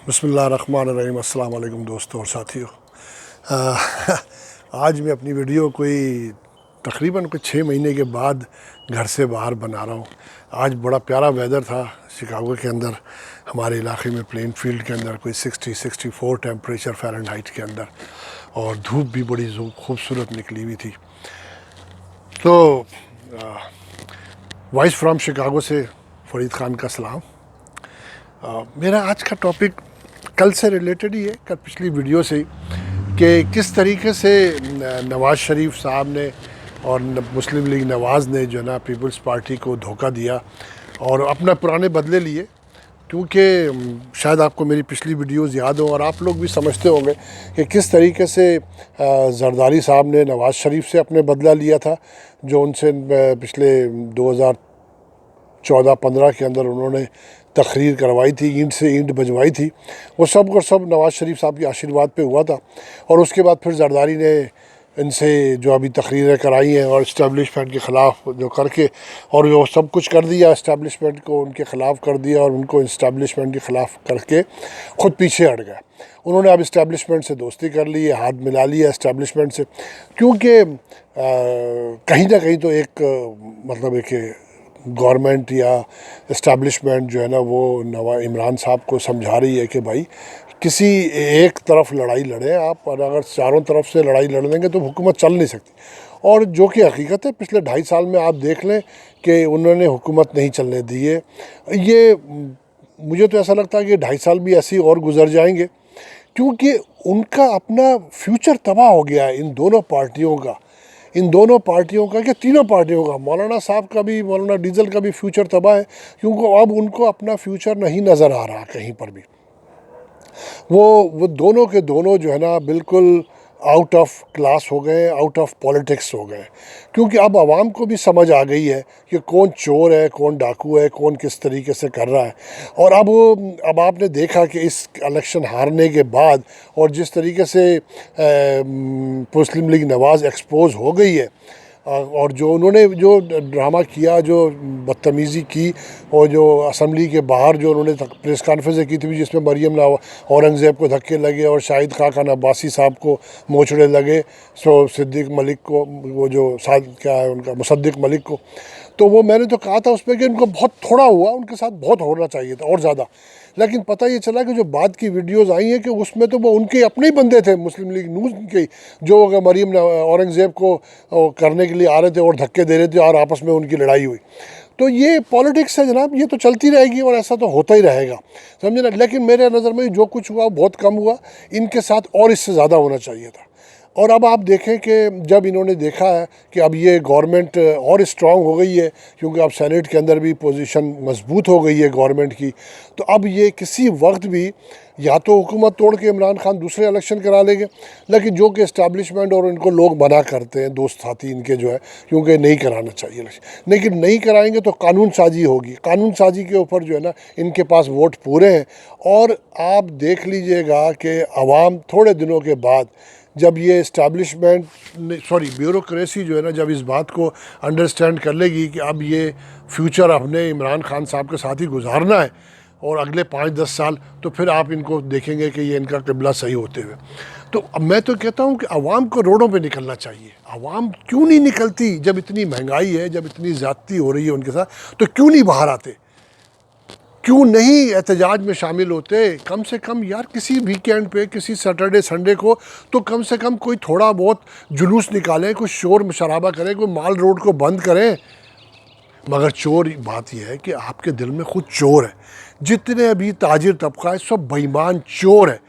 बिस्मिल्लाहिर्रहमानिर्रहीम। अस्सलाम वालेकुम दोस्तों और साथियों। आज मैं अपनी वीडियो तकरीबन 6 महीने के बाद घर से बाहर बना रहा हूँ। आज बड़ा प्यारा वेदर था शिकागो के अंदर, हमारे इलाके में प्लेन फील्ड के अंदर कोई 60-64 टेम्परेचर फ़ारेनहाइट के अंदर, और धूप भी बड़ी खूबसूरत निकली हुई थी। तो वॉइस फ्रॉम शिकागो से फ़रीद ख़ान का सलाम। मेरा आज का टॉपिक कल से रिलेटेड ही है, कल पिछली वीडियो से ही, कि किस तरीके से नवाज़ शरीफ साहब ने और मुस्लिम लीग नवाज़ ने जो है ना पीपल्स पार्टी को धोखा दिया और अपना पुराने बदले लिए। क्योंकि शायद आपको मेरी पिछली वीडियोज़ याद हो और आप लोग भी समझते होंगे कि किस तरीके से जरदारी साहब ने नवाज़ शरीफ से अपने बदला लिया था, जो उनसे पिछले 2014-15 के अंदर उन्होंने तकरीर करवाई थी, ईंट से ईंट बजवाई थी। वो सब और सब नवाज़ शरीफ साहब के आशीर्वाद पे हुआ था। और उसके बाद फिर जरदारी ने इनसे जो अभी तकरीरें कराई हैं और इस्टेब्लिशमेंट के ख़िलाफ़ जो करके, और जो सब कुछ कर दिया इस्टेब्लिशमेंट को उनके ख़िलाफ़ कर दिया और उनको इस्टेब्लिशमेंट के ख़िलाफ़ करके ख़ुद पीछे हट गए। उन्होंने अब इस्टेब्लिशमेंट से दोस्ती कर ली है, हाथ मिला लिया इस्टेब्लिशमेंट से, क्योंकि कहीं ना कहीं तो एक मतलब एक गवर्नमेंट या इस्टेब्लिशमेंट जो है ना वो इमरान साहब को समझा रही है कि भाई किसी एक तरफ लड़ाई लड़े आप, और अगर चारों तरफ से लड़ाई लड़ लेंगे तो हुकूमत चल नहीं सकती। और जो कि हकीकत है, पिछले 2.5 साल में आप देख लें कि उन्होंने हुकूमत नहीं चलने दी है। ये मुझे तो ऐसा लगता है कि 2.5 साल भी ऐसे ही और गुजर जाएंगे, क्योंकि उनका अपना फ्यूचर तबाह हो गया है इन दोनों पार्टियों का कि तीनों पार्टियों का। मौलाना साहब का भी, मौलाना डीजल का भी फ्यूचर तबाह है, क्योंकि अब उनको अपना फ्यूचर नहीं नज़र आ रहा कहीं पर भी। वो दोनों के दोनों जो है ना बिल्कुल आउट ऑफ क्लास हो गए, आउट ऑफ पॉलिटिक्स हो गए, क्योंकि अब आवाम को भी समझ आ गई है कि कौन चोर है, कौन डाकू है, कौन किस तरीके से कर रहा है। और अब आपने देखा कि इस इलेक्शन हारने के बाद और जिस तरीके से मुस्लिम लीग नवाज़ एक्सपोज हो गई है, और जो उन्होंने जो ड्रामा किया, जो बदतमीज़ी की, और जो असम्बली के बाहर जो उन्होंने प्रेस कॉन्फ्रेंस की थी जिसमें मरीम औरंगज़ेब को धक्के लगे और शाहिद खान अब्बासी साहब को मोचड़े लगे, सिद्दीक मलिक को, वो जो क्या है उनका, मुसद्दिक मलिक को। तो वो मैंने तो कहा था उसमें कि उनको बहुत थोड़ा हुआ, उनके साथ बहुत होना चाहिए था और ज़्यादा। लेकिन पता ये चला कि जो बाद की वीडियोस आई हैं कि उसमें तो वो उनके अपने ही बंदे थे, मुस्लिम लीग नून के, जो मरीम औरंगज़ेब को करने के लिए आ रहे थे और धक्के दे रहे थे और आपस में उनकी लड़ाई हुई। तो ये पॉलिटिक्स है जनाब, ये तो चलती रहेगी और ऐसा तो होता ही रहेगा, समझे ना। लेकिन मेरे नज़र में जो कुछ हुआ बहुत कम हुआ, इनके साथ और इससे ज़्यादा होना चाहिए था। और अब आप देखें कि जब इन्होंने देखा है कि अब ये गवर्नमेंट और स्ट्रॉन्ग हो गई है, क्योंकि अब सेनेट के अंदर भी पोजीशन मजबूत हो गई है गवर्नमेंट की, तो अब ये किसी वक्त भी या तो हुकूमत तोड़ के इमरान खान दूसरे इलेक्शन करा लेंगे, लेकिन जो कि इस्टेब्लिशमेंट और इनको लोग मना करते हैं, दोस्त साथी इनके जो है, क्योंकि नहीं कराना चाहिए इलेक्शन। लेकिन नहीं कराएंगे तो कानून साजी होगी, कानून साजी के ऊपर जो है ना इनके पास वोट पूरे हैं। और आप देख लीजिएगा कि अवाम थोड़े दिनों के बाद, जब ये इस्टेब्लिशमेंट ब्यूरोक्रेसी जो है ना, जब इस बात को अंडरस्टैंड कर लेगी कि अब ये फ्यूचर अपने इमरान खान साहब के साथ ही गुजारना है और अगले 5-10 साल, तो फिर आप इनको देखेंगे कि ये इनका किबला सही होते हुए। तो अब मैं तो कहता हूँ कि अवाम को रोडों पे निकलना चाहिए। अवाम क्यों नहीं निकलती? जब इतनी महंगाई है, जब इतनी ज़्यादती हो रही है उनके साथ, तो क्यों नहीं बाहर आते? क्यों नहीं एहतजाज में शामिल होते? कम से कम यार किसी वीकेंड पे, किसी सैटरडे संडे को तो कम से कम कोई थोड़ा बहुत जुलूस निकालें, कोई शोर शराबा करें, कोई माल रोड को बंद करें। मगर चोर बात यह है कि आपके दिल में खुद चोर है। जितने अभी ताजिर तबका है सब बेईमान चोर है,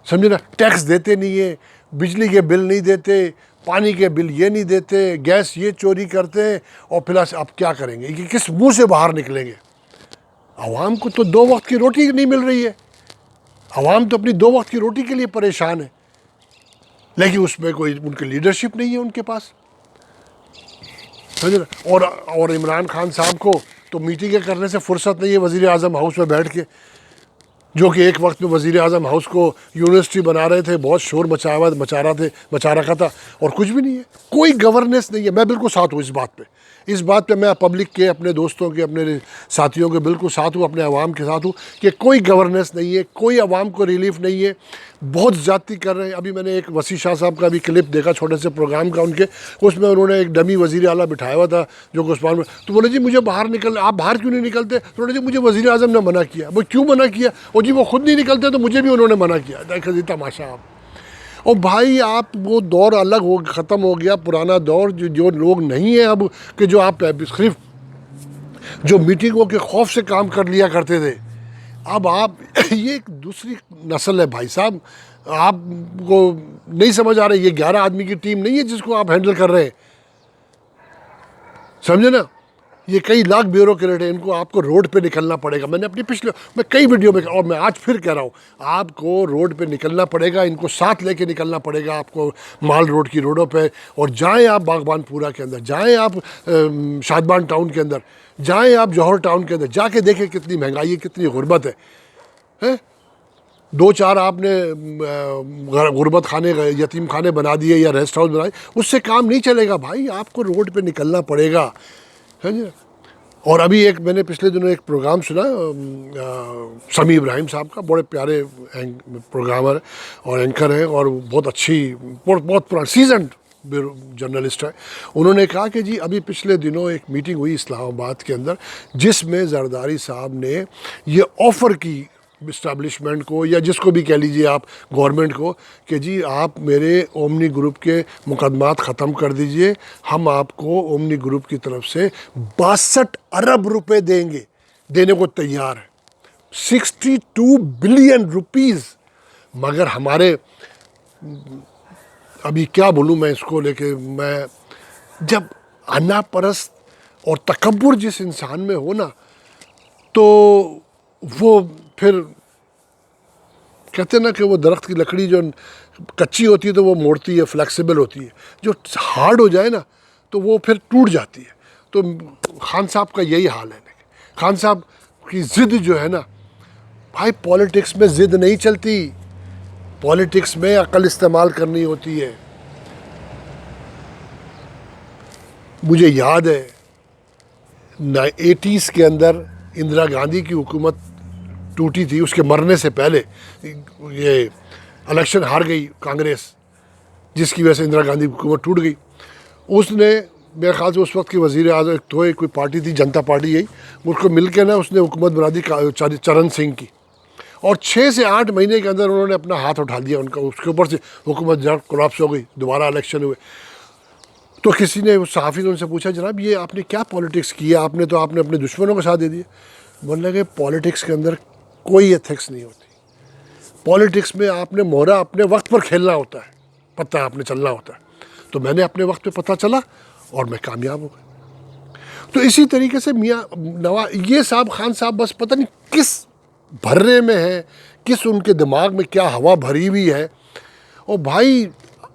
समझे ना। टैक्स देते नहीं है, बिजली के बिल नहीं देते, पानी के बिल ये नहीं देते, गैस ये चोरी करते हैं, और फिर अब क्या करेंगे कि किस मुँह से बाहर निकलेंगे? आवाम को तो 2 वक्त की रोटी नहीं मिल रही है, आवाम तो अपनी 2 वक्त की रोटी के लिए परेशान है, लेकिन उसमें कोई उनकी लीडरशिप नहीं है उनके पास, समझ रहे। और इमरान खान साहब को तो मीटिंगें करने से फुर्सत नहीं है वज़ीर आज़म हाउस में बैठ के, जो कि एक वक्त में वज़ीर आज़म हाउस को यूनिवर्सिटी बना रहे थे, बहुत शोर मचा रखा था, और कुछ भी नहीं है, कोई गवर्नेंस नहीं है। मैं बिल्कुल साथ हूँ इस बात पे, इस बात पे मैं पब्लिक के, अपने दोस्तों के, अपने साथियों के बिल्कुल साथ हूँ, अपने अवाम के साथ हूँ कि कोई गवर्नेंस नहीं है, कोई अवाम को रिलीफ नहीं है, बहुत ज़्यादती कर रहे हैं। अभी मैंने एक वसी शाह साहब का भी क्लिप देखा छोटे से प्रोग्राम का उनके, उसमें उन्होंने एक डमी वज़ीर आला बिठाया हुआ था जो उस्मान में, तो बोले जी मुझे बाहर निकल, आप बाहर क्यों नहीं निकलते? तो बोले जी मुझे वज़ीर आज़म ने मना किया। वो क्यों मना किया? और जी वो खुद नहीं निकलते तो मुझे भी उन्होंने मना किया। देखा जी तमाशा आप। और भाई आप वो दौर अलग हो, ख़त्म हो गया पुराना दौर, जो लोग नहीं है अब कि जो आप सिर्फ जो मीटिंगों के खौफ से काम कर लिया करते थे। अब आप ये एक दूसरी नस्ल है भाई साहब, आपको नहीं समझ आ रहा है। ये 11 आदमी की टीम नहीं है जिसको आप हैंडल कर रहे हैं, समझे ना। ये कई लाख ब्यूरोक्रेट है, इनको आपको रोड पे निकलना पड़ेगा। मैंने अपनी मैं कई वीडियो में, और मैं आज फिर कह रहा हूँ, आपको रोड पे निकलना पड़ेगा, इनको साथ लेके निकलना पड़ेगा आपको माल रोड की रोडों पे। और जाएं आप बागबानपुरा के अंदर, जाएं आप शादबान टाउन के अंदर, जाएं आप जौहर टाउन के अंदर, जाके देखें कितनी महंगाई है, कितनी गुर्बत है। 2-4 आपने गुर्बत खाने, यतीम खाने बना दिए या रेस्ट हाउस बनाए, उससे काम नहीं चलेगा भाई, आपको रोड पे निकलना पड़ेगा, है जी। और अभी एक मैंने पिछले दिनों एक प्रोग्राम सुना समी इब्राहिम साहब का, बड़े प्यारे प्रोग्रामर और एंकर हैं और बहुत अच्छी, बहुत पुराना सीजन जर्नलिस्ट है। उन्होंने कहा कि जी अभी पिछले दिनों एक मीटिंग हुई इस्लामाबाद के अंदर जिसमें जरदारी साहब ने ये ऑफ़र की इस्टेब्लिशमेंट को, या जिसको भी कह लीजिए आप, गवर्नमेंट को, कि जी आप मेरे ओमनी ग्रुप के मुकदमात ख़त्म कर दीजिए, हम आपको ओमनी ग्रुप की तरफ से 62 अरब रुपए देंगे, देने को तैयार है, 62 बिलियन रुपीज़। मगर हमारे, अभी क्या बोलूँ मैं इसको लेके, मैं जब अनापरस्त और तकब्बुर जिस इंसान में हो ना, तो वो फिर कहते ना कि वो दरख्त की लकड़ी जो कच्ची होती है तो वो मोड़ती है, फ्लेक्सिबल होती है, जो हार्ड हो जाए ना तो वो फिर टूट जाती है। तो खान साहब का यही हाल है। खान साहब की ज़िद जो है ना भाई, पॉलिटिक्स में ज़िद नहीं चलती, पॉलिटिक्स में अकल इस्तेमाल करनी होती है। मुझे याद है 80s के अंदर इंदिरा गांधी की हुकूमत टूटी थी, उसके मरने से पहले ये इलेक्शन हार गई कांग्रेस, जिसकी वजह से इंदिरा गांधी की हुकूमत टूट गई। उसने मेरे ख्याल से उस वक्त की वज़ीर आज़म तो कोई पार्टी थी, जनता पार्टी, यही, उसको मिल के ना उसने हुकूमत बना दी चरण सिंह की, और 6 से 8 महीने के अंदर उन्होंने अपना हाथ उठा दिया उनका, उसके ऊपर से हुकूमत जब कोलैप्स हो गई, दोबारा इलेक्शन हुए। तो किसी ने, उस सहाफ़ी ने उनसे पूछा, जनाब ये आपने क्या पॉलिटिक्स किया, आपने अपने दुश्मनों का साथ दे दिया। बोलने लगे पॉलिटिक्स के अंदर कोई एथिक्स नहीं होती, पॉलिटिक्स में आपने मोहरा अपने वक्त पर खेलना होता है, पता आपने चलना होता है। तो मैंने अपने वक्त पे पता चला और मैं कामयाब हो गया। तो इसी तरीके से मियाँ ये साहब, खान साहब, बस पता नहीं किस भर्रे में है, किस उनके दिमाग में क्या हवा भरी हुई है। और भाई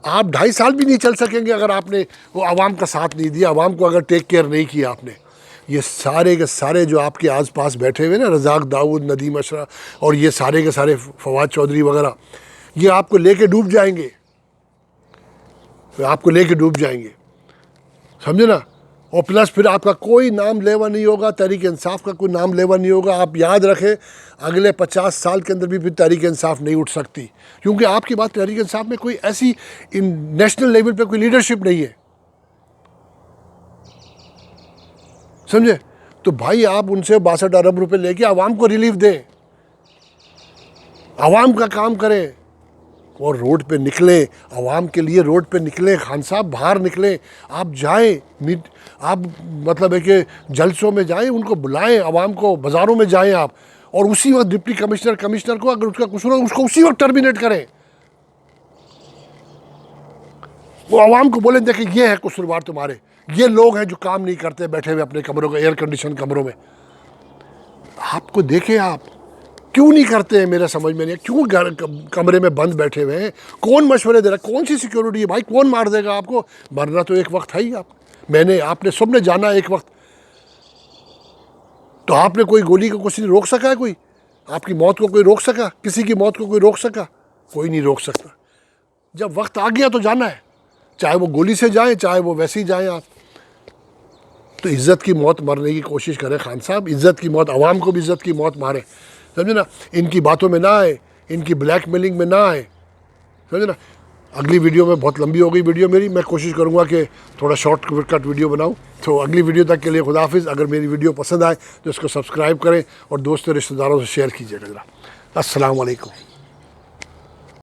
आप 2.5 साल भी नहीं चल सकेंगे अगर आपने वो आवाम का साथ नहीं दिया, आवाम को अगर टेक केयर नहीं किया आपने। ये सारे के सारे जो आपके आसपास बैठे हुए ना, रज़ाक दाऊद, नदीम अशरा और ये सारे के सारे फवाद चौधरी वगैरह, ये आपको लेके डूब जाएंगे, आपको लेके डूब जाएंगे, समझे ना। और प्लस फिर आपका कोई नाम लेवा नहीं होगा, तहरीक इंसाफ का कोई नाम लेवा नहीं होगा। आप याद रखें अगले 50 साल के अंदर भी फिर तहरीक इंसाफ नहीं उठ सकती, क्योंकि आपकी बात तहरीक इंसाफ में कोई ऐसी नेशनल लेवल पे कोई लीडरशिप नहीं है, समझे। तो भाई आप उनसे 62 अरब रुपए लेके आवाम को रिलीफ दें, आवाम का काम करें और रोड पे निकलें, आवाम के लिए रोड पे निकलें। खान साहब बाहर निकलें, आप जाएं, आप मतलब है कि जलसों में जाएं, उनको बुलाएं, आवाम को बाज़ारों में जाएं आप, और उसी वक्त डिप्टी कमिश्नर को अगर उसका कसूर हो उसको उसी वक्त टर्मिनेट करें। वो आवाम को बोलें देखें ये है कसूरवार तुम्हारे, ये लोग हैं जो काम नहीं करते, बैठे हुए अपने कमरों के एयर कंडीशन कमरों में। आपको देखें आप क्यों नहीं करते हैं, मेरा समझ में नहीं, क्यों कमरे में बंद बैठे हुए हैं? कौन मशवरे दे रहा है? कौन सी सिक्योरिटी है भाई? कौन मार देगा आपको? मरना तो एक वक्त है ही, आपने सबने जाना एक वक्त। तो आपने कोई गोली को कुछ नहीं रोक सका है? कोई आपकी मौत को कोई रोक सका? किसी की मौत को कोई रोक सका? कोई नहीं रोक सकता। जब वक्त आ गया तो जाना है, चाहे वो गोली से जाए, चाहे वो वैसे ही जाए आप। तो इज़्ज़त की मौत मरने की कोशिश करें खान साहब, इज़्ज़त की मौत, आवाम को भी इज़्ज़त की मौत मारे, समझे ना, इनकी बातों में ना आए, इनकी ब्लैकमेलिंग में ना आए, समझे ना। अगली वीडियो में, बहुत लंबी हो गई वीडियो मेरी, मैं कोशिश करूँगा कि थोड़ा शॉर्ट कट वीडियो बनाऊँ। तो अगली वीडियो तक के लिए खुदा हाफिज़। अगर मेरी वीडियो पसंद आए तो इसको सब्सक्राइब करें और दोस्तों रिश्तेदारों से शेयर कीजिएगा ज़रा। अस्सलाम वालेकुम।